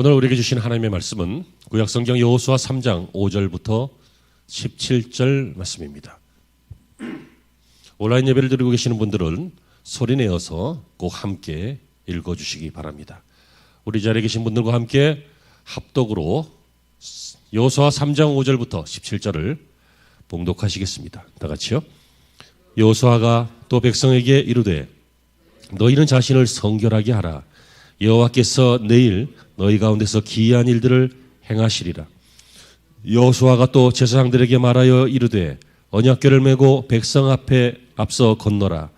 오늘 우리에게 주신 하나님의 말씀은 구약성경 여호수아 3장 5절부터 17절 말씀입니다. 온라인 예배를 드리고 계시는 분들은 소리내어서 꼭 함께 읽어주시기 바랍니다. 우리 자리에 계신 분들과 함께 합독으로 여호수아 3장 5절부터 17절을 봉독하시겠습니다. 다 같이요. 여호수아가 또 백성에게 이르되 너희는 자신을 성결하게 하라. 여호와께서 내일 너희 가운데서 기이한 일들을 행하시리라. 여호수아가 또 제사장들에게 말하여 이르되 언약궤를 메고 백성 앞에 앞서 건너라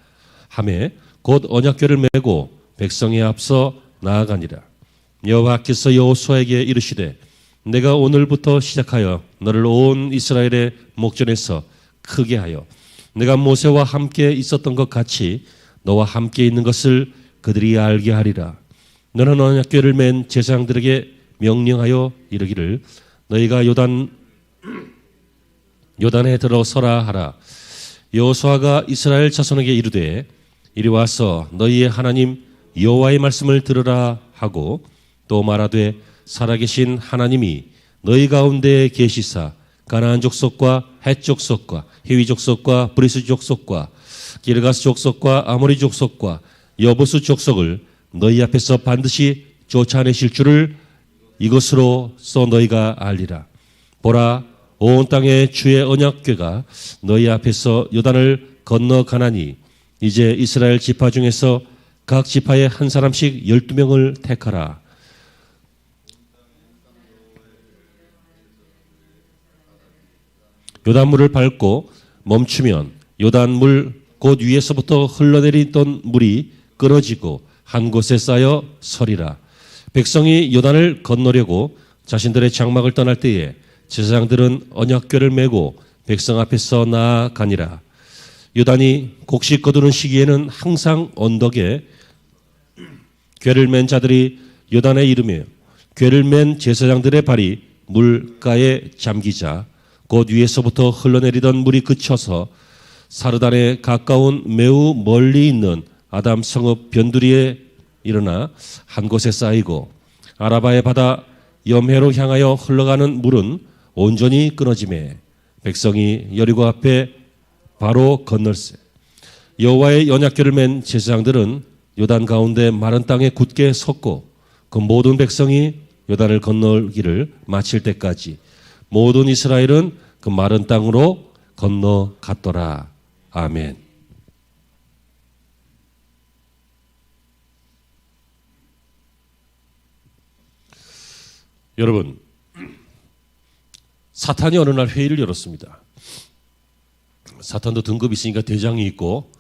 하매 곧 언약궤를 메고 백성에 앞서 나아가니라. 여호와께서 여호수아에게 이르시되 내가 오늘부터 시작하여 너를 온 이스라엘의 목전에서 크게 하여 내가 모세와 함께 있었던 것 같이 너와 함께 있는 것을 그들이 알게 하리라. 너는 언약궤를 맨 제사장들에게 명령하여 이르기를 너희가 요단에 들어서라 하라. 여호수아가 이스라엘 자손에게 이르되 이리 와서 너희의 하나님 여호와의 말씀을 들으라 하고 또 말하되 살아계신 하나님이 너희 가운데 계시사 가나안 족속과 헷 족속과 히위 족속과 브리스 족속과 기르가스 족속과 아모리 족속과 여부스 족속을 너희 앞에서 반드시 쫓아내실 줄을 이것으로써 너희가 알리라. 보라, 온 땅에 주의 언약궤가 너희 앞에서 요단을 건너가나니 이제 이스라엘 지파 중에서 각 지파에 한 사람씩 12명을 택하라. 요단물을 밟고 멈추면 요단물 곧 위에서부터 흘러내리던 물이 끊어지고 한 곳에 쌓여 서리라. 백성이 요단을 건너려고 자신들의 장막을 떠날 때에 제사장들은 언약궤를 메고 백성 앞에서 나아가니라. 요단이 곡식 거두는 시기에는 항상 언덕에 궤를 맨 자들이 요단에 이르며 궤를 맨 제사장들의 발이 물가에 잠기자 곧 위에서부터 흘러내리던 물이 그쳐서 사르단에 가까운 매우 멀리 있는 아담 성읍 변두리에 일어나 한 곳에 쌓이고 아라바의 바다 염해로 향하여 흘러가는 물은 온전히 끊어지매 백성이 여리고 앞에 바로 건널세. 여호와의 언약궤를 맨 제사장들은 요단 가운데 마른 땅에 굳게 섰고 그 모든 백성이 요단을 건너기를 마칠 때까지 모든 이스라엘은 그 마른 땅으로 건너갔더라. 아멘. 여러분, 사탄이 어느 날 회의를 열었습니다. 사탄도 등급이 있으니까 대장이 있고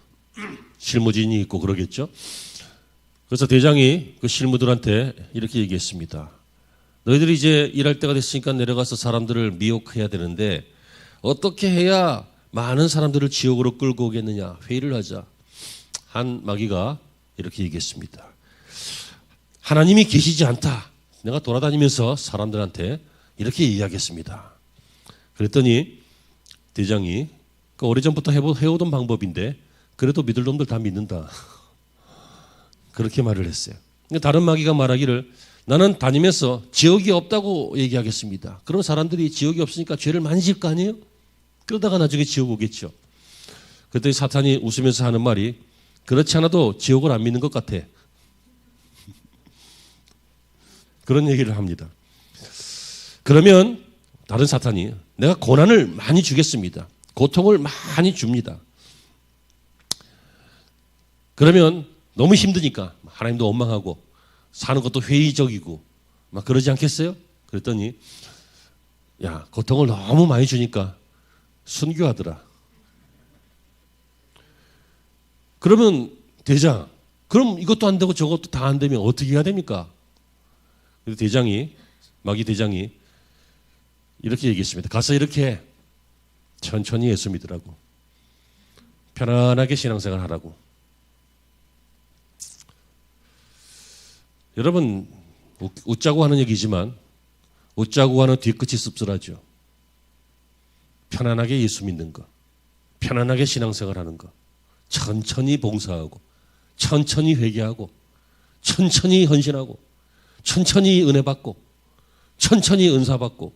실무진이 있고 그러겠죠. 그래서 대장이 그 실무들한테 이렇게 얘기했습니다. 너희들이 이제 일할 때가 됐으니까 내려가서 사람들을 미혹해야 되는데 어떻게 해야 많은 사람들을 지옥으로 끌고 오겠느냐. 회의를 하자. 한 마귀가 이렇게 얘기했습니다. 하나님이 계시지 않다. 내가 돌아다니면서 사람들한테 이렇게 이야기했습니다. 그랬더니 대장이 그 오래전부터 해오던 방법인데 그래도 믿을 놈들 다 믿는다. 그렇게 말을 했어요. 다른 마귀가 말하기를 나는 다니면서 지옥이 없다고 얘기하겠습니다. 그럼 사람들이 지옥이 없으니까 죄를 많이 질 거 아니에요? 그러다가 나중에 지옥 오겠죠. 그랬더니 사탄이 웃으면서 하는 말이 그렇지 않아도 지옥을 안 믿는 것 같아. 그런 얘기를 합니다. 그러면 다른 사탄이 내가 고난을 많이 주겠습니다. 고통을 많이 줍니다. 그러면 너무 힘드니까 하나님도 원망하고 사는 것도 회의적이고 막 그러지 않겠어요? 그랬더니 야, 고통을 너무 많이 주니까 순교하더라. 그러면 대장, 그럼 이것도 안 되고 저것도 다 안 되면 어떻게 해야 됩니까? 그래서 마귀 대장이 이렇게 얘기했습니다. 가서 이렇게 천천히 예수 믿으라고. 편안하게 신앙생활 하라고. 여러분, 웃자고 하는 얘기지만 웃자고 하는 뒤끝이 씁쓸하죠. 편안하게 예수 믿는 거, 편안하게 신앙생활 하는 거, 천천히 봉사하고 천천히 회개하고 천천히 헌신하고 천천히 은혜 받고 천천히 은사 받고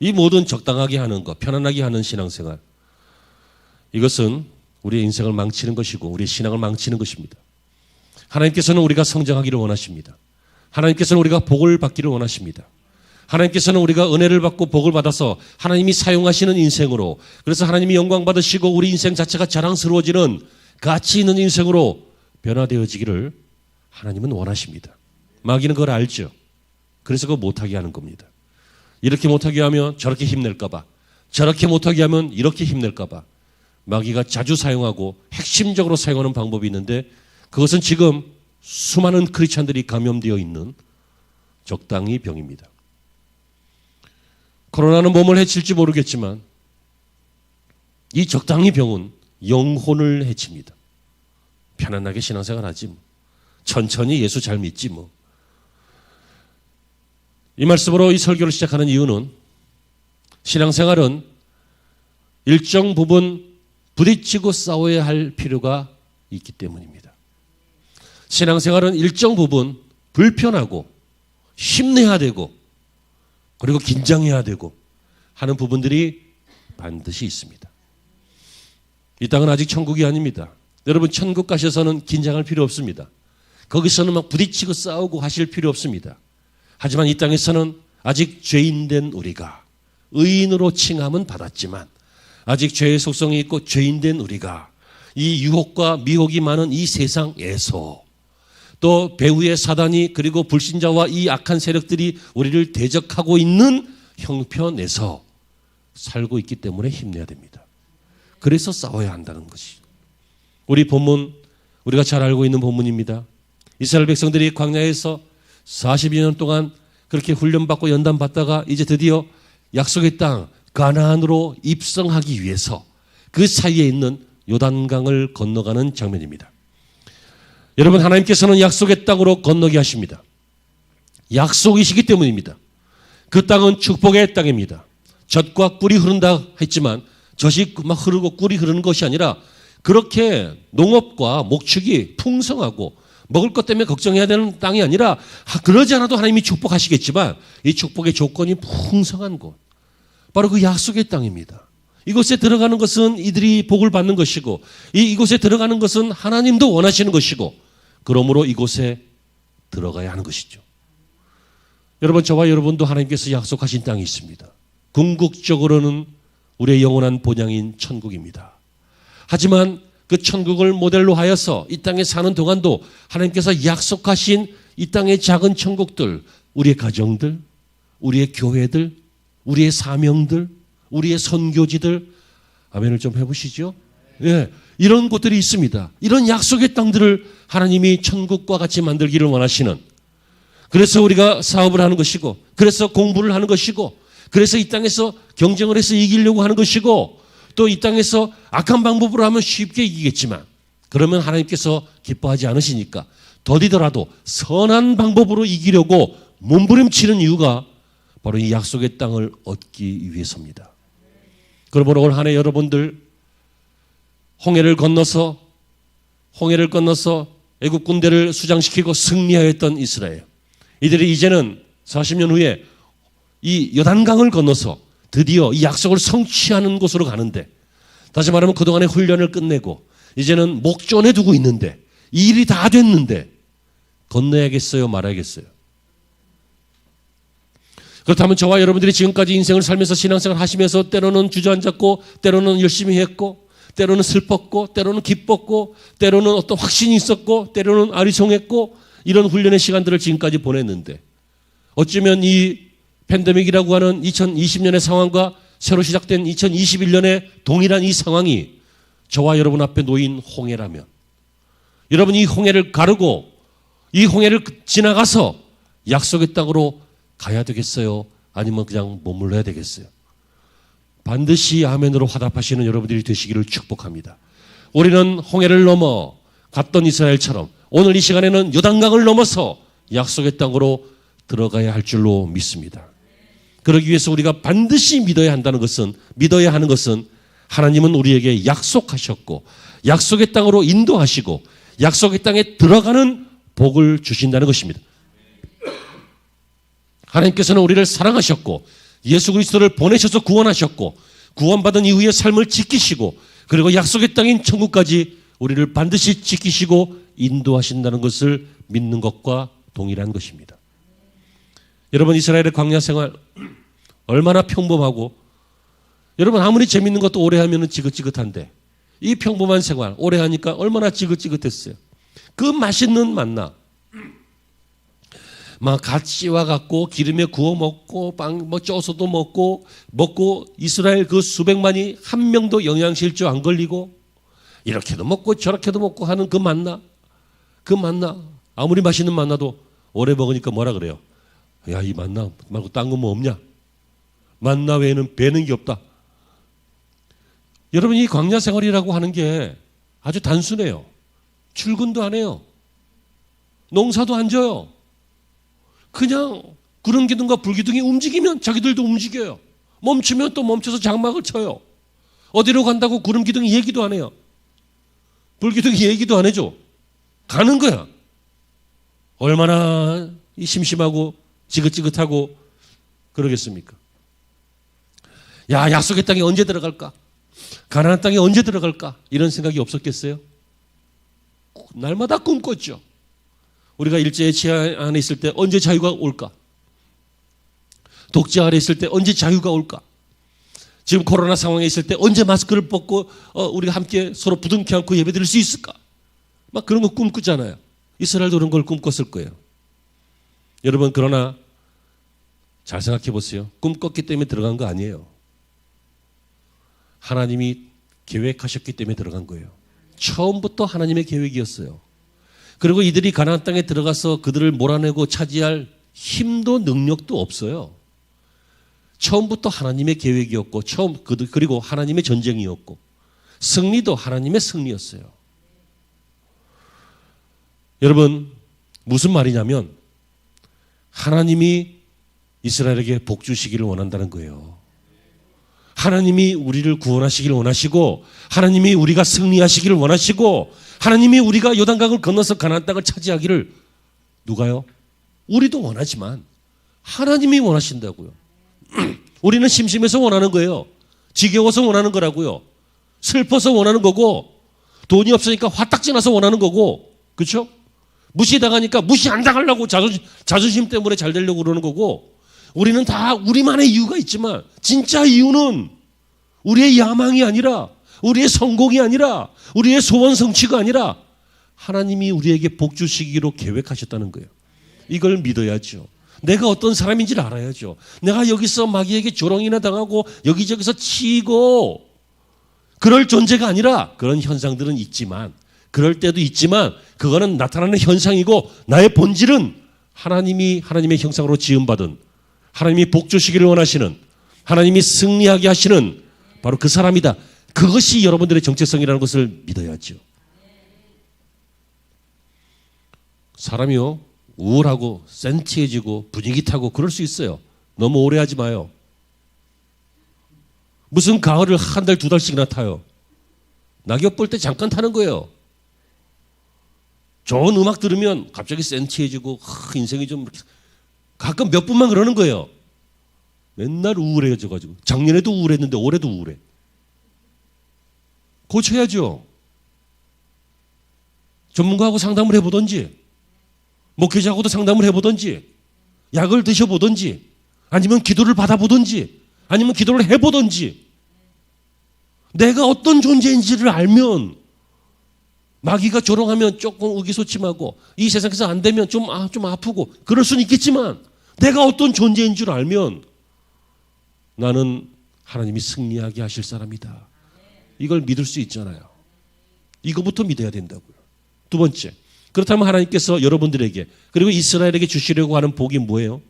이 모든 적당하게 하는 것, 편안하게 하는 신앙생활, 이것은 우리의 인생을 망치는 것이고 우리의 신앙을 망치는 것입니다. 하나님께서는 우리가 성장하기를 원하십니다. 하나님께서는 우리가 복을 받기를 원하십니다. 하나님께서는 우리가 은혜를 받고 복을 받아서 하나님이 사용하시는 인생으로, 그래서 하나님이 영광 받으시고 우리 인생 자체가 자랑스러워지는 가치 있는 인생으로 변화되어지기를 하나님은 원하십니다. 마귀는 그걸 알죠. 그래서 그거 못하게 하는 겁니다. 이렇게 못하게 하면 저렇게 힘낼까 봐, 저렇게 못하게 하면 이렇게 힘낼까 봐 마귀가 자주 사용하고 핵심적으로 사용하는 방법이 있는데, 그것은 지금 수많은 크리스찬들이 감염되어 있는 적당히 병입니다. 코로나는 몸을 해칠지 모르겠지만 이 적당히 병은 영혼을 해칩니다. 편안하게 신앙생활 하지 뭐. 천천히 예수 잘 믿지 뭐. 이 말씀으로 이 설교를 시작하는 이유는 신앙생활은 일정 부분 부딪히고 싸워야 할 필요가 있기 때문입니다. 신앙생활은 일정 부분 불편하고 힘내야 되고 그리고 긴장해야 되고 하는 부분들이 반드시 있습니다. 이 땅은 아직 천국이 아닙니다. 여러분, 천국 가셔서는 긴장할 필요 없습니다. 거기서는 막 부딪히고 싸우고 하실 필요 없습니다. 하지만 이 땅에서는 아직 죄인된 우리가, 의인으로 칭함은 받았지만 아직 죄의 속성이 있고 죄인된 우리가 이 유혹과 미혹이 많은 이 세상에서, 또 배후의 사단이 그리고 불신자와 이 악한 세력들이 우리를 대적하고 있는 형편에서 살고 있기 때문에 힘내야 됩니다. 그래서 싸워야 한다는 것이 우리 본문, 우리가 잘 알고 있는 본문입니다. 이스라엘 백성들이 광야에서 42년 동안 그렇게 훈련받고 연단받다가 이제 드디어 약속의 땅 가나안으로 입성하기 위해서 그 사이에 있는 요단강을 건너가는 장면입니다. 여러분, 하나님께서는 약속의 땅으로 건너게 하십니다. 약속이시기 때문입니다. 그 땅은 축복의 땅입니다. 젖과 꿀이 흐른다 했지만 젖이 막 흐르고 꿀이 흐르는 것이 아니라 그렇게 농업과 목축이 풍성하고 먹을 것 때문에 걱정해야 되는 땅이 아니라, 그러지 않아도 하나님이 축복하시겠지만 이 축복의 조건이 풍성한 곳, 바로 그 약속의 땅입니다. 이곳에 들어가는 것은 이들이 복을 받는 것이고 이곳에 들어가는 것은 하나님도 원하시는 것이고, 그러므로 이곳에 들어가야 하는 것이죠. 여러분, 저와 여러분도 하나님께서 약속하신 땅이 있습니다. 궁극적으로는 우리의 영원한 본향인 천국입니다. 하지만 그 천국을 모델로 하여서 이 땅에 사는 동안도 하나님께서 약속하신 이 땅의 작은 천국들, 우리의 가정들, 우리의 교회들, 우리의 사명들, 우리의 선교지들, 아멘을 좀 해보시죠. 예, 이런 곳들이 있습니다. 이런 약속의 땅들을 하나님이 천국과 같이 만들기를 원하시는, 그래서 우리가 사업을 하는 것이고, 그래서 공부를 하는 것이고, 그래서 이 땅에서 경쟁을 해서 이기려고 하는 것이고, 또 이 땅에서 악한 방법으로 하면 쉽게 이기겠지만 그러면 하나님께서 기뻐하지 않으시니까 더디더라도 선한 방법으로 이기려고 몸부림치는 이유가 바로 이 약속의 땅을 얻기 위해서입니다. 그러므로 올 한 해 여러분들 홍해를 건너서 애국 군대를 수장시키고 승리하였던 이스라엘, 이들이 이제는 40년 후에 이 요단강을 건너서 드디어 이 약속을 성취하는 곳으로 가는데, 다시 말하면 그동안의 훈련을 끝내고 이제는 목전에 두고 있는데, 이 일이 다 됐는데 건너야겠어요, 말아야겠어요? 그렇다면 저와 여러분들이 지금까지 인생을 살면서 신앙생활 하시면서 때로는 주저앉았고, 때로는 열심히 했고, 때로는 슬펐고, 때로는 기뻤고, 때로는 어떤 확신이 있었고, 때로는 아리송했고, 이런 훈련의 시간들을 지금까지 보냈는데, 어쩌면 이 팬데믹이라고 하는 2020년의 상황과 새로 시작된 2021년의 동일한 이 상황이 저와 여러분 앞에 놓인 홍해라면, 여러분 이 홍해를 가르고 이 홍해를 지나가서 약속의 땅으로 가야 되겠어요? 아니면 그냥 머물러야 되겠어요? 반드시 아멘으로 화답하시는 여러분들이 되시기를 축복합니다. 우리는 홍해를 넘어 갔던 이스라엘처럼 오늘 이 시간에는 요단강을 넘어서 약속의 땅으로 들어가야 할 줄로 믿습니다. 그러기 위해서 우리가 반드시 믿어야 하는 것은 하나님은 우리에게 약속하셨고 약속의 땅으로 인도하시고 약속의 땅에 들어가는 복을 주신다는 것입니다. 하나님께서는 우리를 사랑하셨고 예수 그리스도를 보내셔서 구원하셨고 구원받은 이후의 삶을 지키시고 그리고 약속의 땅인 천국까지 우리를 반드시 지키시고 인도하신다는 것을 믿는 것과 동일한 것입니다. 여러분, 이스라엘의 광야 생활 얼마나 평범하고, 여러분 아무리 재밌는 것도 오래 하면 지긋지긋한데 이 평범한 생활 오래 하니까 얼마나 지긋지긋했어요. 그 맛있는 만나 막 갓 씌와 갖고 기름에 구워 먹고 빵 뭐 쪄서도 먹고 이스라엘 그 수백만이 한 명도 영양실조 안 걸리고 이렇게도 먹고 저렇게도 먹고 하는 그 만나 아무리 맛있는 만나도 오래 먹으니까 뭐라 그래요? 야, 이 만나 말고 딴 거 뭐 없냐? 만나 외에는 배는 게 없다. 여러분, 이 광야 생활이라고 하는 게 아주 단순해요. 출근도 안 해요. 농사도 안 져요. 그냥 구름 기둥과 불 기둥이 움직이면 자기들도 움직여요. 멈추면 또 멈춰서 장막을 쳐요. 어디로 간다고 구름 기둥이 얘기도 안 해요. 불 기둥이 얘기도 안 해줘. 가는 거야. 얼마나 심심하고 지긋지긋하고 그러겠습니까? 야, 약속의 땅에 언제 들어갈까? 가나안 땅에 언제 들어갈까? 이런 생각이 없었겠어요? 날마다 꿈꿨죠. 우리가 일제의 지하 안에 있을 때 언제 자유가 올까? 독재 아래 있을 때 언제 자유가 올까? 지금 코로나 상황에 있을 때 언제 마스크를 벗고 우리가 함께 서로 부둥켜 안고 예배드릴 수 있을까? 막 그런 거 꿈꾸잖아요. 이스라엘도 그런 걸 꿈꿨을 거예요. 여러분, 그러나 잘 생각해 보세요. 꿈꿨기 때문에 들어간 거 아니에요. 하나님이 계획하셨기 때문에 들어간 거예요. 처음부터 하나님의 계획이었어요. 그리고 이들이 가나안 땅에 들어가서 그들을 몰아내고 차지할 힘도 능력도 없어요. 처음부터 하나님의 계획이었고 그리고 하나님의 전쟁이었고 승리도 하나님의 승리였어요. 여러분, 무슨 말이냐면 하나님이 이스라엘에게 복 주시기를 원한다는 거예요. 하나님이 우리를 구원하시기를 원하시고 하나님이 우리가 승리하시기를 원하시고 하나님이 우리가 요단강을 건너서 가나안 땅을 차지하기를 누가요? 우리도 원하지만 하나님이 원하신다고요. 우리는 심심해서 원하는 거예요. 지겨워서 원하는 거라고요. 슬퍼서 원하는 거고 돈이 없으니까 화딱지 나서 원하는 거고, 그렇죠? 무시당하니까 무시 안 당하려고 자존심 때문에 잘 되려고 그러는 거고, 우리는 다 우리만의 이유가 있지만 진짜 이유는 우리의 야망이 아니라 우리의 성공이 아니라 우리의 소원 성취가 아니라 하나님이 우리에게 복 주시기로 계획하셨다는 거예요. 이걸 믿어야죠. 내가 어떤 사람인지를 알아야죠. 내가 여기서 마귀에게 조롱이나 당하고 여기저기서 치이고 그럴 존재가 아니라, 그런 현상들은 있지만, 그럴 때도 있지만 그거는 나타나는 현상이고 나의 본질은 하나님이 하나님의 형상으로 지음받은, 하나님이 복 주시기를 원하시는, 하나님이 승리하게 하시는 바로 그 사람이다. 그것이 여러분들의 정체성이라는 것을 믿어야죠. 사람이요, 우울하고 센티해지고 분위기 타고 그럴 수 있어요. 너무 오래 하지 마요. 무슨 가을을 한 달, 두 달씩이나 타요. 낙엽 볼 때 잠깐 타는 거예요. 좋은 음악 들으면 갑자기 센티해지고 인생이 좀 가끔 몇 분만 그러는 거예요. 맨날 우울해져가지고. 작년에도 우울했는데 올해도 우울해. 고쳐야죠. 전문가하고 상담을 해보든지, 목회자하고도 상담을 해보든지, 약을 드셔보든지, 아니면 기도를 받아보든지, 아니면 기도를 해보든지. 내가 어떤 존재인지를 알면, 마귀가 조롱하면 조금 의기소침하고 이 세상에서 안 되면 좀 아프고 그럴 수는 있겠지만, 내가 어떤 존재인 줄 알면 나는 하나님이 승리하게 하실 사람이다. 이걸 믿을 수 있잖아요. 이거부터 믿어야 된다고요. 두 번째, 그렇다면 하나님께서 여러분들에게 그리고 이스라엘에게 주시려고 하는 복이 뭐예요?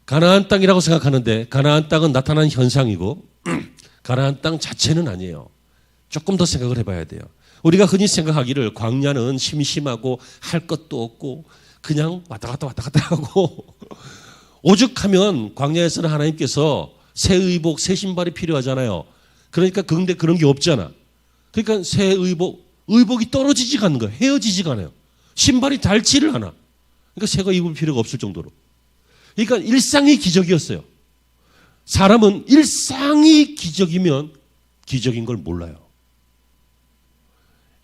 가나안 땅이라고 생각하는데 가나안 땅은 나타난 현상이고 가나안 땅 자체는 아니에요. 조금 더 생각을 해봐야 돼요. 우리가 흔히 생각하기를 광야는 심심하고 할 것도 없고 그냥 왔다 갔다 하고 오죽하면 광야에서는 하나님께서 새 의복, 새 신발이 필요하잖아요. 그러니까 근데 그런 게 없잖아. 그러니까 새 의복이 떨어지지가 않는 거예요. 헤어지지가 않아요. 신발이 닳지를 않아. 그러니까 새거 입을 필요가 없을 정도로. 그러니까 일상이 기적이었어요. 사람은 일상이 기적이면 기적인 걸 몰라요.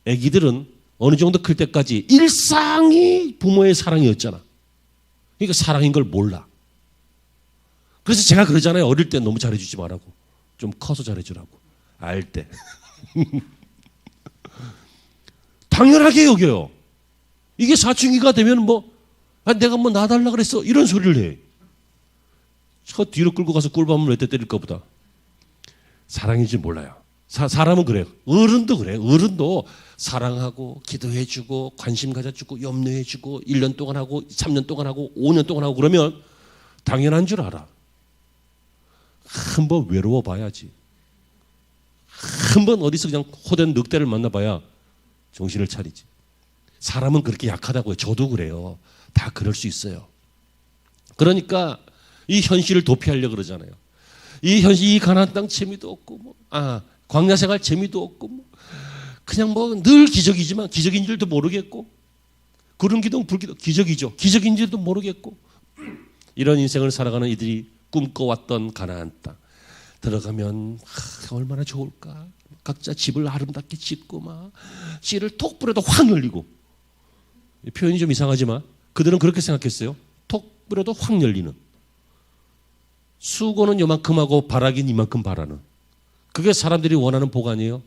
아기들은 어느 정도 클 때까지 일상이 부모의 사랑이었잖아. 그러니까 사랑인 걸 몰라. 그래서 제가 그러잖아요. 어릴 때 너무 잘해주지 말라고. 좀 커서 잘해주라고. 알 때. 당연하게 여겨요. 이게 사춘기가 되면 내가 놔달라 그랬어. 이런 소리를 해. 저 뒤로 끌고 가서 꿀밤을 몇 대 때릴까 보다. 사랑인지 몰라요. 사람은 그래요. 어른도 그래요. 어른도 사랑하고 기도해주고 관심 가져주고 염려해주고 1년 동안 하고 3년 동안 하고 5년 동안 하고 그러면 당연한 줄 알아. 한번 외로워 봐야지. 한번 어디서 그냥 호된 늑대를 만나봐야 정신을 차리지. 사람은 그렇게 약하다고요. 저도 그래요. 다 그럴 수 있어요. 그러니까 이 현실을 도피하려고 그러잖아요. 이 가나안 땅 재미도 없고 광야 생활 재미도 없고 그냥 늘 기적이지만 기적인 줄도 모르겠고 구름 기둥 불 기둥 기적이죠. 기적인 줄도 모르겠고 이런 인생을 살아가는 이들이 꿈꿔왔던 가나안 땅 들어가면 얼마나 좋을까. 각자 집을 아름답게 짓고 씨를 톡 뿌려도 확 열리고. 표현이 좀 이상하지만 그들은 그렇게 생각했어요. 톡 뿌려도 확 열리는. 수고는 요만큼 하고 바라긴 이만큼 바라는. 그게 사람들이 원하는 복 아니에요?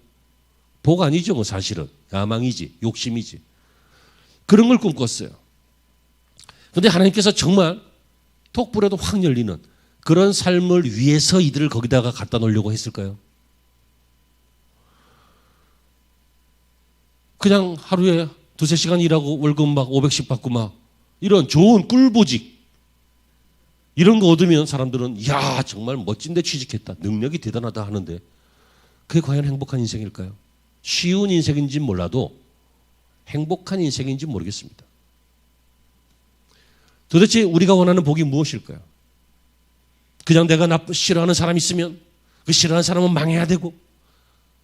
복 아니죠, 사실은. 야망이지, 욕심이지. 그런 걸 꿈꿨어요. 그런데 하나님께서 정말 톡 뿌려도 확 열리는 그런 삶을 위해서 이들을 거기다가 갖다 놓으려고 했을까요? 그냥 하루에 2-3시간 일하고 월급 500씩 받고 이런 좋은 꿀보직 이런 거 얻으면 사람들은 정말 멋진데 취직했다. 능력이 대단하다 하는데 그게 과연 행복한 인생일까요? 쉬운 인생인지 몰라도 행복한 인생인지 모르겠습니다. 도대체 우리가 원하는 복이 무엇일까요? 그냥 내가 싫어하는 사람이 있으면 그 싫어하는 사람은 망해야 되고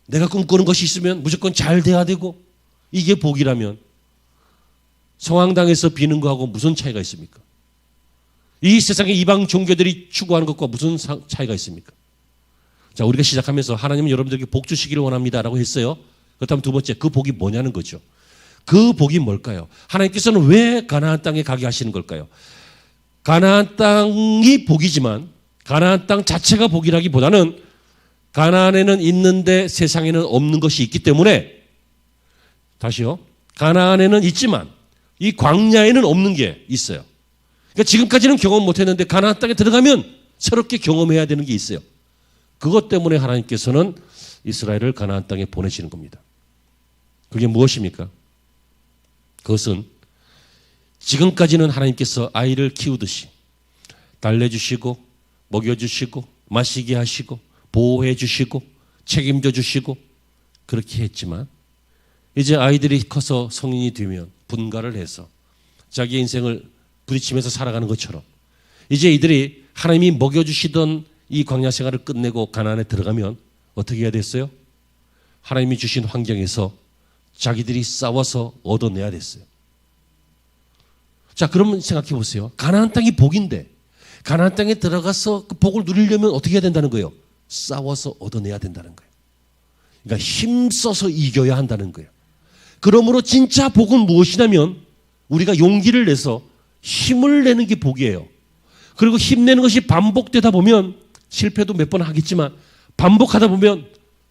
내가 꿈꾸는 것이 있으면 무조건 잘 돼야 되고 이게 복이라면 성황당에서 비는 거하고 무슨 차이가 있습니까? 이 세상의 이방 종교들이 추구하는 것과 무슨 차이가 있습니까? 자, 우리가 시작하면서 하나님은 여러분들에게 복 주시기를 원합니다라고 했어요. 그렇다면 두 번째, 그 복이 뭐냐는 거죠. 그 복이 뭘까요? 하나님께서는 왜 가나안 땅에 가게 하시는 걸까요? 가나안 땅이 복이지만 가나안 땅 자체가 복이라기보다는 가나안에는 있는데 세상에는 없는 것이 있기 때문에 다시요. 가나안에는 있지만 이 광야에는 없는 게 있어요. 그러니까 지금까지는 경험 못했는데 가나안 땅에 들어가면 새롭게 경험해야 되는 게 있어요. 그것 때문에 하나님께서는 이스라엘을 가나안 땅에 보내시는 겁니다. 그게 무엇입니까? 그것은 지금까지는 하나님께서 아이를 키우듯이 달래주시고 먹여주시고 마시게 하시고 보호해 주시고 책임져 주시고 그렇게 했지만 이제 아이들이 커서 성인이 되면 분가를 해서 자기 인생을 부딪히면서 살아가는 것처럼 이제 이들이 하나님이 먹여주시던 이 광야 생활을 끝내고 가나안에 들어가면 어떻게 해야 됐어요? 하나님이 주신 환경에서 자기들이 싸워서 얻어내야 됐어요. 자, 그러면 생각해 보세요. 가나안 땅이 복인데 가나안 땅에 들어가서 그 복을 누리려면 어떻게 해야 된다는 거예요? 싸워서 얻어내야 된다는 거예요. 그러니까 힘써서 이겨야 한다는 거예요. 그러므로 진짜 복은 무엇이냐면 우리가 용기를 내서 힘을 내는 게 복이에요. 그리고 힘내는 것이 반복되다 보면 실패도 몇 번 하겠지만 반복하다 보면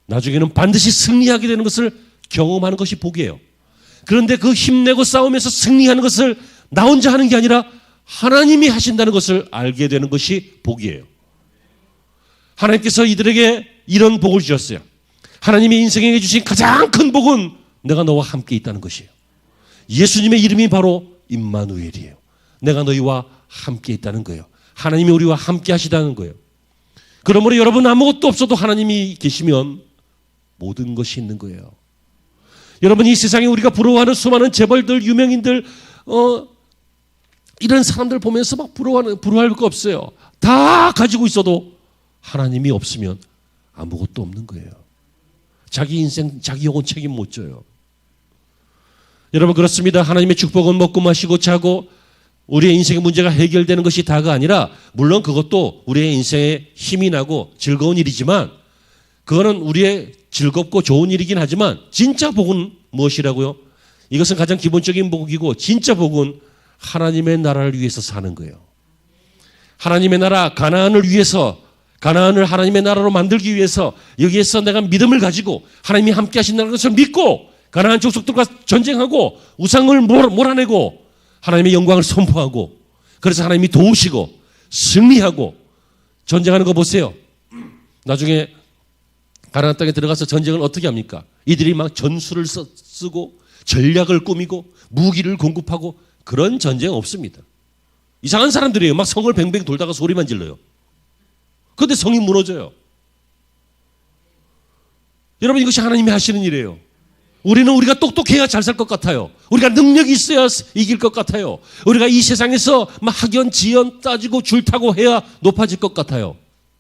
나중에는 반드시 승리하게 되는 것을 경험하는 것이 복이에요. 그런데 그 힘내고 싸우면서 승리하는 것을 나 혼자 하는 게 아니라 하나님이 하신다는 것을 알게 되는 것이 복이에요. 하나님께서 이들에게 이런 복을 주셨어요. 하나님이 인생에 주신 가장 큰 복은 내가 너와 함께 있다는 것이에요. 예수님의 이름이 바로 임마누엘이에요. 내가 너희와 함께 있다는 거예요. 하나님이 우리와 함께 하시다는 거예요. 그러므로 여러분 아무것도 없어도 하나님이 계시면 모든 것이 있는 거예요. 여러분 이 세상에 우리가 부러워하는 수많은 재벌들, 유명인들, 이런 사람들 보면서 막 부러워할 거 없어요. 다 가지고 있어도 하나님이 없으면 아무것도 없는 거예요. 자기 인생, 자기 영혼 책임 못 져요. 여러분 그렇습니다. 하나님의 축복은 먹고 마시고 자고 우리의 인생의 문제가 해결되는 것이 다가 아니라 물론 그것도 우리의 인생에 힘이 나고 즐거운 일이지만 그거는 우리의 즐겁고 좋은 일이긴 하지만 진짜 복은 무엇이라고요? 이것은 가장 기본적인 복이고 진짜 복은 하나님의 나라를 위해서 사는 거예요. 하나님의 나라 가나안을 위해서 가나안을 하나님의 나라로 만들기 위해서 여기에서 내가 믿음을 가지고 하나님이 함께 하신다는 것을 믿고 가나안 족속들과 전쟁하고 우상을 몰아내고 하나님의 영광을 선포하고 그래서 하나님이 도우시고 승리하고 전쟁하는 거 보세요. 나중에 가나안 땅에 들어가서 전쟁을 어떻게 합니까? 이들이 막 전술을 쓰고 전략을 꾸미고 무기를 공급하고 그런 전쟁 없습니다. 이상한 사람들이에요. 막 성을 뱅뱅 돌다가 소리만 질러요. 그런데 성이 무너져요. 여러분 이것이 하나님이 하시는 일이에요. 우리는 우리가 똑똑해야 잘 살 것 같아요. 우리가 능력이 있어야 이길 것 같아요. 우리가 이 세상에서 막 학연, 지연 따지고 줄타고 해야 높아질 것 같아요.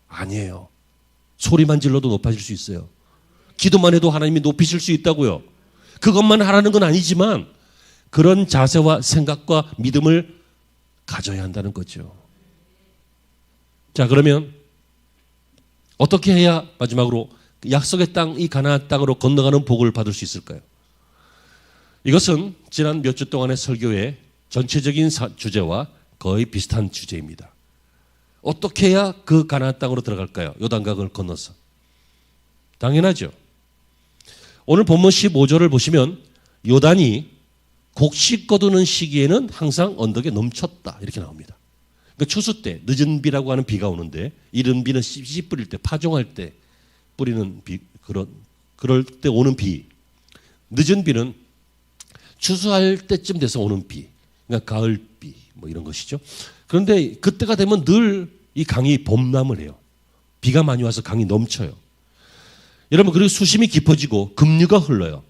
아니에요. 소리만 질러도 높아질 수 있어요. 기도만 해도 하나님이 높이실 수 있다고요. 그것만 하라는 건 아니지만 그런 자세와 생각과 믿음을 가져야 한다는 거죠. 자, 그러면 어떻게 해야 마지막으로 약속의 땅, 이 가나안 땅으로 건너가는 복을 받을 수 있을까요? 이것은 지난 몇 주 동안의 설교의 전체적인 주제와 거의 비슷한 주제입니다. 어떻게 해야 그 가나안 땅으로 들어갈까요? 요단강을 건너서. 당연하죠. 오늘 본문 15절을 보시면 요단이 곡식 거두는 시기에는 항상 언덕에 넘쳤다 이렇게 나옵니다. 그러니까 추수 때 늦은 비라고 하는 비가 오는데 이른 비는 씨 뿌릴 때 파종할 때 뿌리는 비, 그럴 때 오는 비. 늦은 비는 추수할 때쯤 돼서 오는 비. 그러니까 가을비 뭐 이런 것이죠. 그런데 그때가 되면 늘 이 강이 범람을 해요. 비가 많이 와서 강이 넘쳐요. 여러분 그리고 수심이 깊어지고 급류가 흘러요.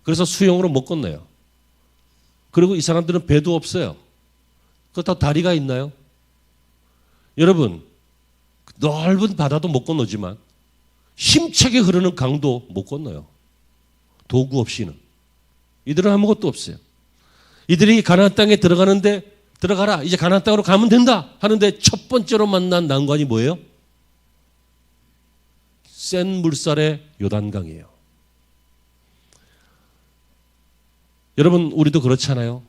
그래서 수영으로 못 건너요. 그리고 이 사람들은 배도 없어요. 그렇다고 다리가 있나요? 여러분 넓은 바다도 못 건너지만 힘차게 흐르는 강도 못 건너요. 도구 없이는. 이들은 아무것도 없어요. 이들이 가나안 땅에 들어가는데 들어가라 이제 가나안 땅으로 가면 된다 하는데 첫 번째로 만난 난관이 뭐예요? 센 물살의 요단강이에요. 여러분 우리도 그렇잖아요.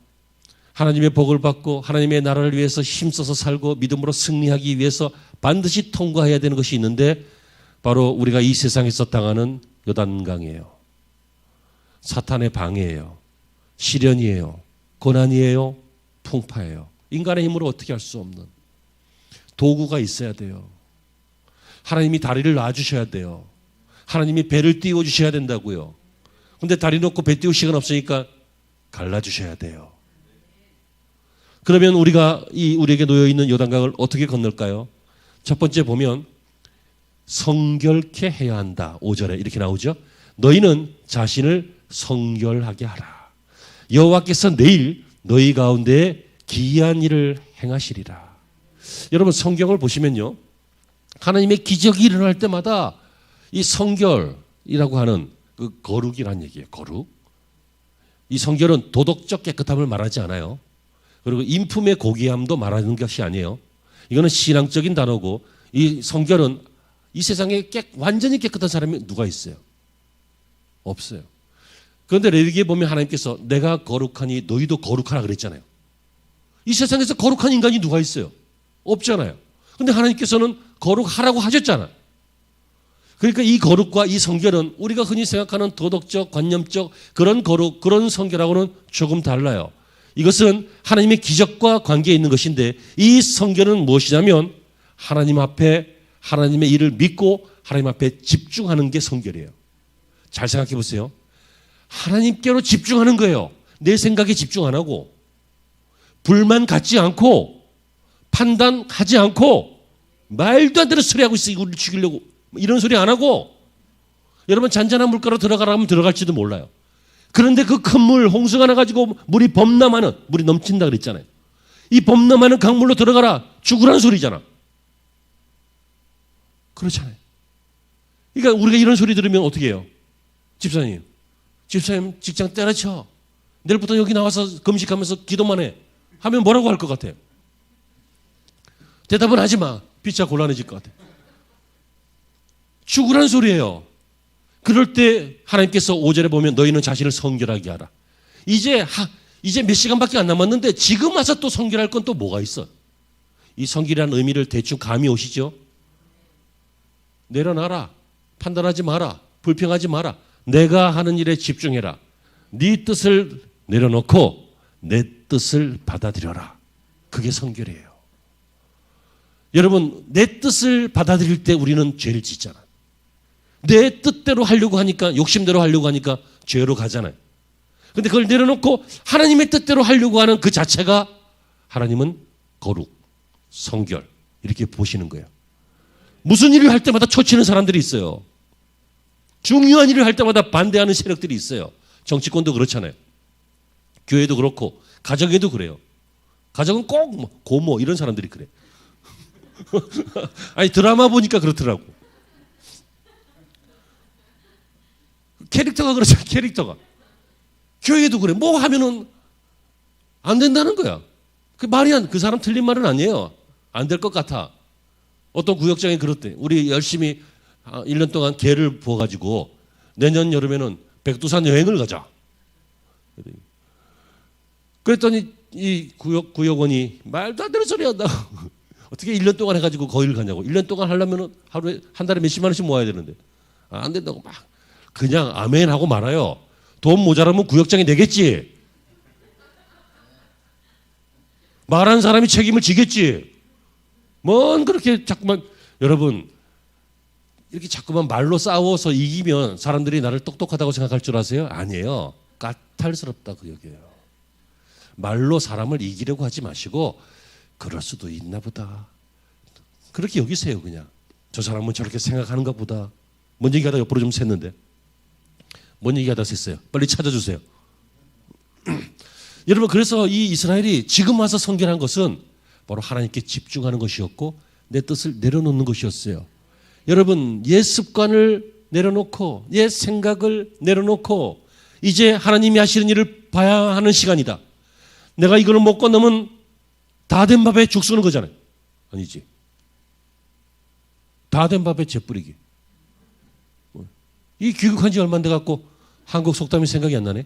하나님의 복을 받고 하나님의 나라를 위해서 힘써서 살고 믿음으로 승리하기 위해서 반드시 통과해야 되는 것이 있는데 바로 우리가 이 세상에서 당하는 요단강이에요. 사탄의 방해예요. 시련이에요. 고난이에요. 풍파예요. 인간의 힘으로 어떻게 할 수 없는 도구가 있어야 돼요. 하나님이 다리를 놔주셔야 돼요. 하나님이 배를 띄워주셔야 된다고요. 근데 다리 놓고 배 띄울 시간 없으니까 갈라주셔야 돼요. 그러면 우리에게 놓여있는 요단강을 어떻게 건널까요? 첫 번째 보면 성결케 해야 한다. 5절에 이렇게 나오죠. 너희는 자신을 성결하게 하라. 여호와께서 내일 너희 가운데 기이한 일을 행하시리라. 여러분 성경을 보시면요. 하나님의 기적이 일어날 때마다 이 성결이라고 하는 그 거룩이란 얘기예요. 거룩. 이 성결은 도덕적 깨끗함을 말하지 않아요. 그리고 인품의 고귀함도 말하는 것이 아니에요. 이거는 신앙적인 단어고 이 성결은 이 세상에 완전히 깨끗한 사람이 누가 있어요? 없어요. 그런데 레위기에 보면 하나님께서 내가 거룩하니 너희도 거룩하라 그랬잖아요. 이 세상에서 거룩한 인간이 누가 있어요? 없잖아요. 그런데 하나님께서는 거룩하라고 하셨잖아요. 그러니까 이 거룩과 이 성결은 우리가 흔히 생각하는 도덕적, 관념적 그런 거룩, 그런 성결하고는 조금 달라요. 이것은 하나님의 기적과 관계에 있는 것인데 이 성결은 무엇이냐면 하나님 앞에 하나님의 일을 믿고 하나님 앞에 집중하는 게 성결이에요. 잘 생각해 보세요. 하나님께로 집중하는 거예요. 내 생각에 집중 안 하고 불만 갖지 않고 판단하지 않고 말도 안 되는 소리 하고 있어. 이걸 죽이려고 이런 소리 안 하고 여러분 잔잔한 물가로 들어가라면 들어갈지도 몰라요. 그런데 그 큰 물 홍수가 나가지고 물이 범람하는 물이 넘친다 그랬잖아요. 이 범람하는 강물로 들어가라 죽으라는 소리잖아. 그렇잖아요. 그러니까 우리가 이런 소리 들으면 어떻게 해요? 집사님 직장 때려쳐. 내일부터 여기 나와서 금식하면서 기도만 해. 하면 뭐라고 할 것 같아요? 대답은 하지 마. 피차 곤란해질 것 같아요. 죽으란 소리예요. 그럴 때 하나님께서 5절에 보면 너희는 자신을 성결하게 하라. 이제 몇 시간밖에 안 남았는데 지금 와서 또 성결할 건 또 뭐가 있어? 이 성결이라는 의미를 대충 감이 오시죠? 내려놔라. 판단하지 마라. 불평하지 마라. 내가 하는 일에 집중해라. 네 뜻을 내려놓고 내 뜻을 받아들여라. 그게 성결이에요. 여러분, 내 뜻을 받아들일 때 우리는 죄를 짓잖아. 내 뜻대로 하려고 하니까, 욕심대로 하려고 하니까 죄로 가잖아요. 근데 그걸 내려놓고 하나님의 뜻대로 하려고 하는 그 자체가 하나님은 거룩, 성결 이렇게 보시는 거예요. 무슨 일을 할 때마다 초치는 사람들이 있어요. 중요한 일을 할 때마다 반대하는 세력들이 있어요. 정치권도 그렇잖아요. 교회도 그렇고 가정에도 그래요. 가정은 꼭 고모 이런 사람들이 그래. 아니 드라마 보니까 그렇더라고. 캐릭터가 그렇잖아. 캐릭터가. 교회도 그래. 뭐 하면은 안 된다는 거야. 그 말이 그 사람 틀린 말은 아니에요. 안 될 것 같아. 어떤 구역장이 그렇대. 우리 열심히 1년 동안 개를 부어가지고 내년 여름에는 백두산 여행을 가자. 그랬더니 이 구역원이 말도 안 되는 소리 한다. 어떻게 1년 동안 해가지고 거기를 가냐고. 1년 동안 하려면 하루에 한 달에 몇십만 원씩 모아야 되는데 안 된다고 막 그냥 아멘 하고 말아요. 돈 모자라면 구역장이 내겠지. 말한 사람이 책임을 지겠지. 뭔 그렇게 자꾸만 여러분 이렇게 자꾸만 말로 싸워서 이기면 사람들이 나를 똑똑하다고 생각할 줄 아세요? 아니에요. 까탈스럽다고 여겨요. 말로 사람을 이기려고 하지 마시고 그럴 수도 있나 보다. 그렇게 여기세요. 그냥 저 사람은 저렇게 생각하는가 보다. 뭔 얘기하다 옆으로 좀 샜는데 뭔 얘기하다 샜어요. 빨리 찾아주세요. 여러분 그래서 이 이스라엘이 지금 와서 성결한 것은 바로 하나님께 집중하는 것이었고 내 뜻을 내려놓는 것이었어요. 여러분 옛 습관을 내려놓고 옛 생각을 내려놓고 이제 하나님이 하시는 일을 봐야 하는 시간이다. 내가 이거를 못 건너면 다 된 밥에 죽 쓰는 거잖아요. 아니지. 다 된 밥에 재 뿌리기. 이 귀국한 지 얼마 안 돼갖고 한국 속담이 생각이 안 나네.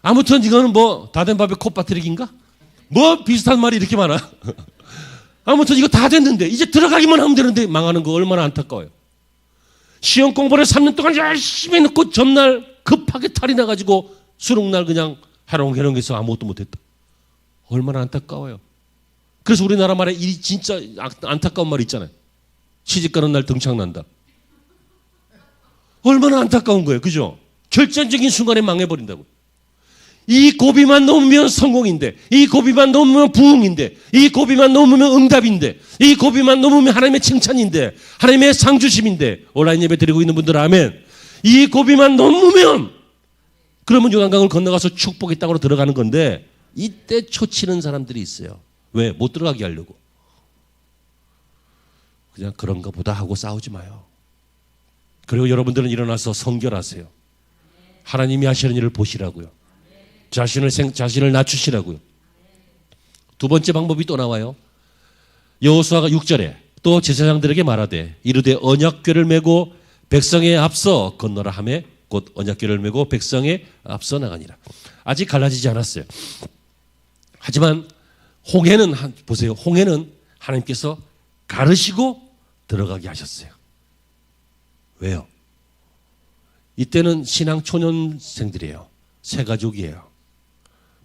아무튼 이거는 뭐 다 된 밥에 콧 빠뜨리기인가? 뭐 비슷한 말이 이렇게 많아. 아무튼 이거 다 됐는데 이제 들어가기만 하면 되는데 망하는 거 얼마나 안타까워요. 시험 공부를 3년 동안 열심히 넣고 전날 급하게 탈이 나가지고 수능날 그냥 해롱해롱해서 아무것도 못했다. 얼마나 안타까워요. 그래서 우리나라 말에 이 진짜 안타까운 말이 있잖아요. 시집가는 날 등창난다. 얼마나 안타까운 거예요. 그죠? 결정적인 순간에 망해버린다고. 이 고비만 넘으면 성공인데, 이 고비만 넘으면 부흥인데, 이 고비만 넘으면 응답인데, 이 고비만 넘으면 하나님의 칭찬인데, 하나님의 상주심인데, 온라인 예배 드리고 있는 분들 아멘. 이 고비만 넘으면 그러면 요단강을 건너가서 축복의 땅으로 들어가는 건데 이때 초치는 사람들이 있어요. 왜? 못 들어가게 하려고. 그냥 그런가 보다 하고 싸우지 마요. 그리고 여러분들은 일어나서 성결하세요. 하나님이 하시는 일을 보시라고요. 자신을 낮추시라고요. 두 번째 방법이 또 나와요. 여호수아가 6절에 또 제사장들에게 말하되 이르되 언약궤를 메고 백성에 앞서 건너라 하매 곧 언약궤를 메고 백성에 앞서 나가니라. 아직 갈라지지 않았어요. 하지만 홍해는 보세요. 홍해는 하나님께서 가르시고 들어가게 하셨어요. 왜요? 이때는 신앙 초년생들이에요. 새 가족이에요.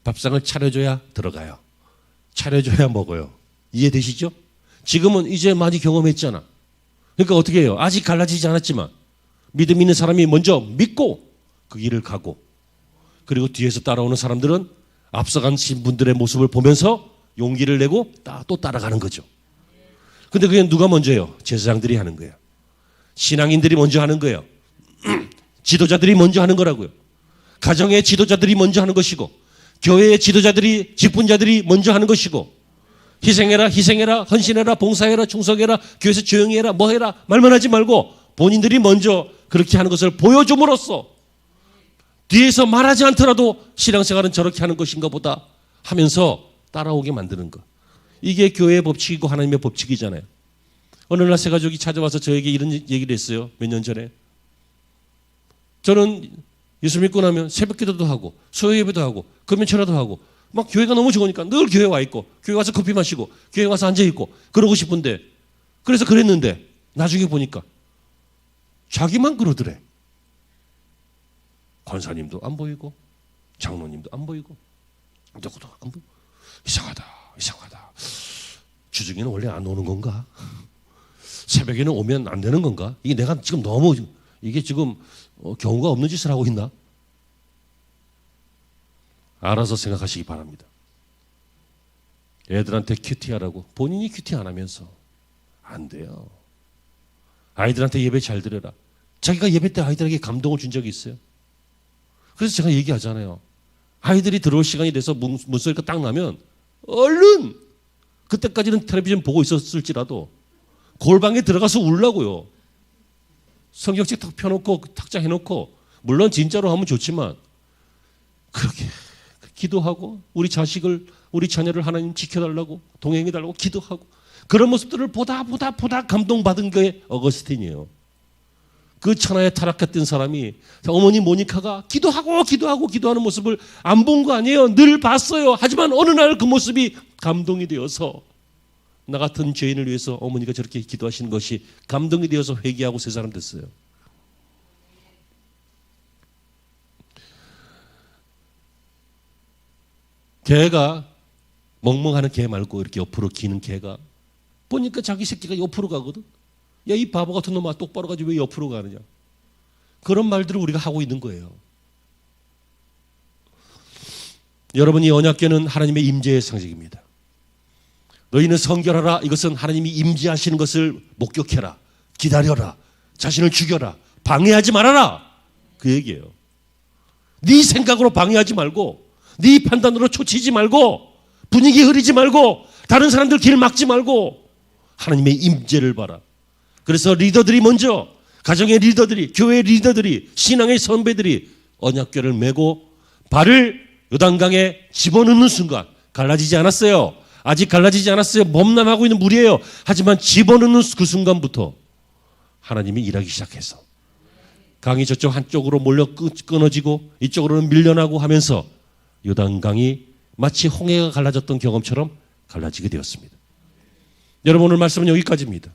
밥상을 차려줘야 들어가요. 차려줘야 먹어요. 이해되시죠? 지금은 이제 많이 경험했잖아. 그러니까 어떻게 해요? 아직 갈라지지 않았지만 믿음 있는 사람이 먼저 믿고 그 길을 가고 그리고 뒤에서 따라오는 사람들은 앞서간 분들의 모습을 보면서 용기를 내고 또 따라가는 거죠. 근데 그게 누가 먼저 해요? 제사장들이 하는 거예요. 신앙인들이 먼저 하는 거예요. 지도자들이 먼저 하는 거라고요. 가정의 지도자들이 먼저 하는 것이고 교회의 지도자들이 직분자들이 먼저 하는 것이고 희생해라 헌신해라 봉사해라 충성해라 교회에서 조용히 해라 뭐 해라 말만 하지 말고 본인들이 먼저 그렇게 하는 것을 보여줌으로써 뒤에서 말하지 않더라도 신앙생활은 저렇게 하는 것인가 보다 하면서 따라오게 만드는 것. 이게 교회의 법칙이고 하나님의 법칙이잖아요. 어느 날 세 가족이 찾아와서 저에게 이런 얘기를 했어요. 몇 년 전에. 저는 예수 믿고 나면 새벽 기도도 하고 수요 예배도 하고 금연철화도 하고 막 교회가 너무 좋으니까 늘 교회 와 있고 교회 와서 커피 마시고 교회 와서 앉아 있고 그러고 싶은데 그래서 그랬는데 나중에 보니까 자기만 그러더래. 권사님도 안 보이고 장로님도 안 보이고 누구도 안 보이고 이상하다. 주중에는 원래 안 오는 건가? 새벽에는 오면 안 되는 건가? 이게 내가 지금 너무 이게 지금 경우가 없는 짓을 하고 있나? 알아서 생각하시기 바랍니다. 애들한테 큐티하라고 본인이 큐티 안 하면서 안 돼요. 아이들한테 예배 잘 드려라. 자기가 예배 때 아이들에게 감동을 준 적이 있어요. 그래서 제가 얘기하잖아요. 아이들이 들어올 시간이 돼서 문소리가 딱 나면 얼른 그때까지는 텔레비전 보고 있었을지라도 골방에 들어가서 울라고요. 성경책 탁 펴놓고 탁자 해놓고 물론 진짜로 하면 좋지만 그렇게 기도하고 우리 자식을 우리 자녀를 하나님 지켜달라고 동행해달라고 기도하고 그런 모습들을 보다 감동받은 게 어거스틴이에요. 그 천하에 타락했던 사람이 어머니 모니카가 기도하는 모습을 안 본 거 아니에요. 늘 봤어요. 하지만 어느 날 그 모습이 감동이 되어서 나 같은 죄인을 위해서 어머니가 저렇게 기도하시는 것이 감동이 되어서 회개하고 새 사람 됐어요. 개가 멍멍하는 개 말고 이렇게 옆으로 기는 개가 보니까 자기 새끼가 옆으로 가거든. 야, 이 바보 같은 놈아 똑바로 가지 왜 옆으로 가느냐. 그런 말들을 우리가 하고 있는 거예요. 여러분, 이 언약궤는 하나님의 임재의 상징입니다. 너희는 성결하라. 이것은 하나님이 임재하시는 것을 목격해라. 기다려라. 자신을 죽여라. 방해하지 말아라. 그 얘기예요. 네 생각으로 방해하지 말고 네 판단으로 초치지 말고 분위기 흐리지 말고 다른 사람들 길 막지 말고 하나님의 임재를 봐라. 그래서 리더들이 먼저 가정의 리더들이 교회 리더들이 신앙의 선배들이 언약궤를 메고 발을 요단강에 집어넣는 순간 갈라지지 않았어요. 아직 갈라지지 않았어요. 몸남하고 있는 물이에요. 하지만 집어넣는 그 순간부터 하나님이 일하기 시작해서 강이 저쪽 한쪽으로 몰려 끊어지고 이쪽으로는 밀려나고 하면서 요단강이 마치 홍해가 갈라졌던 경험처럼 갈라지게 되었습니다. 여러분, 오늘 말씀은 여기까지입니다.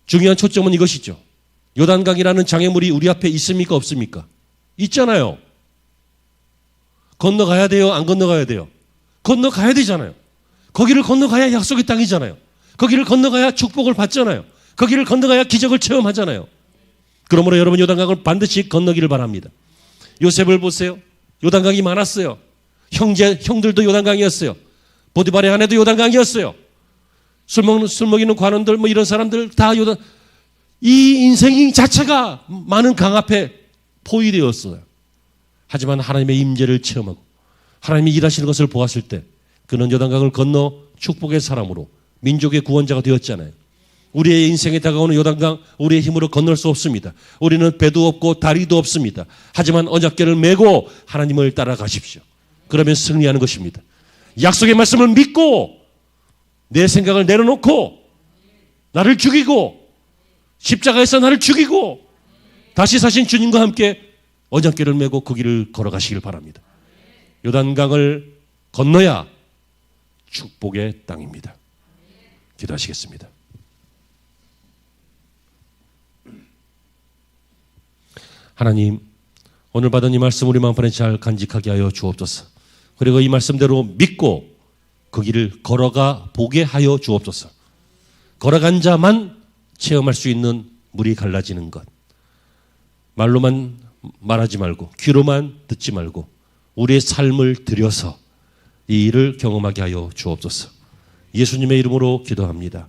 중요한 초점은 이것이죠. 요단강이라는 장애물이 우리 앞에 있습니까 없습니까? 있잖아요. 건너가야 돼요? 안 건너가야 돼요? 건너가야 되잖아요. 거기를 건너가야 약속의 땅이잖아요. 거기를 건너가야 축복을 받잖아요. 거기를 건너가야 기적을 체험하잖아요. 그러므로 여러분, 요단강을 반드시 건너기를 바랍니다. 요셉을 보세요. 요단강이 많았어요. 형들도 요단강이었어요. 보디발의 아내도 요단강이었어요. 술 먹이는 관원들 이런 사람들 다 이 인생이 자체가 많은 강 앞에 포위되었어요. 하지만 하나님의 임재를 체험하고 하나님이 일하시는 것을 보았을 때 그는 요단강을 건너 축복의 사람으로 민족의 구원자가 되었잖아요. 우리의 인생에 다가오는 요단강 우리의 힘으로 건널 수 없습니다. 우리는 배도 없고 다리도 없습니다. 하지만 언약궤를 메고 하나님을 따라가십시오. 그러면 승리하는 것입니다. 약속의 말씀을 믿고 내 생각을 내려놓고 나를 죽이고 십자가에서 나를 죽이고 다시 사신 주님과 함께 언약궤를 메고 그 길을 걸어가시길 바랍니다. 요단강을 건너야 축복의 땅입니다. 기도하시겠습니다. 하나님, 오늘 받은 이 말씀 우리 마음판에 잘 간직하게 하여 주옵소서. 그리고 이 말씀대로 믿고 그 길을 걸어가 보게 하여 주옵소서. 걸어간 자만 체험할 수 있는 물이 갈라지는 것. 말로만 말하지 말고 귀로만 듣지 말고 우리의 삶을 들여서 이 일을 경험하게 하여 주옵소서. 예수님의 이름으로 기도합니다.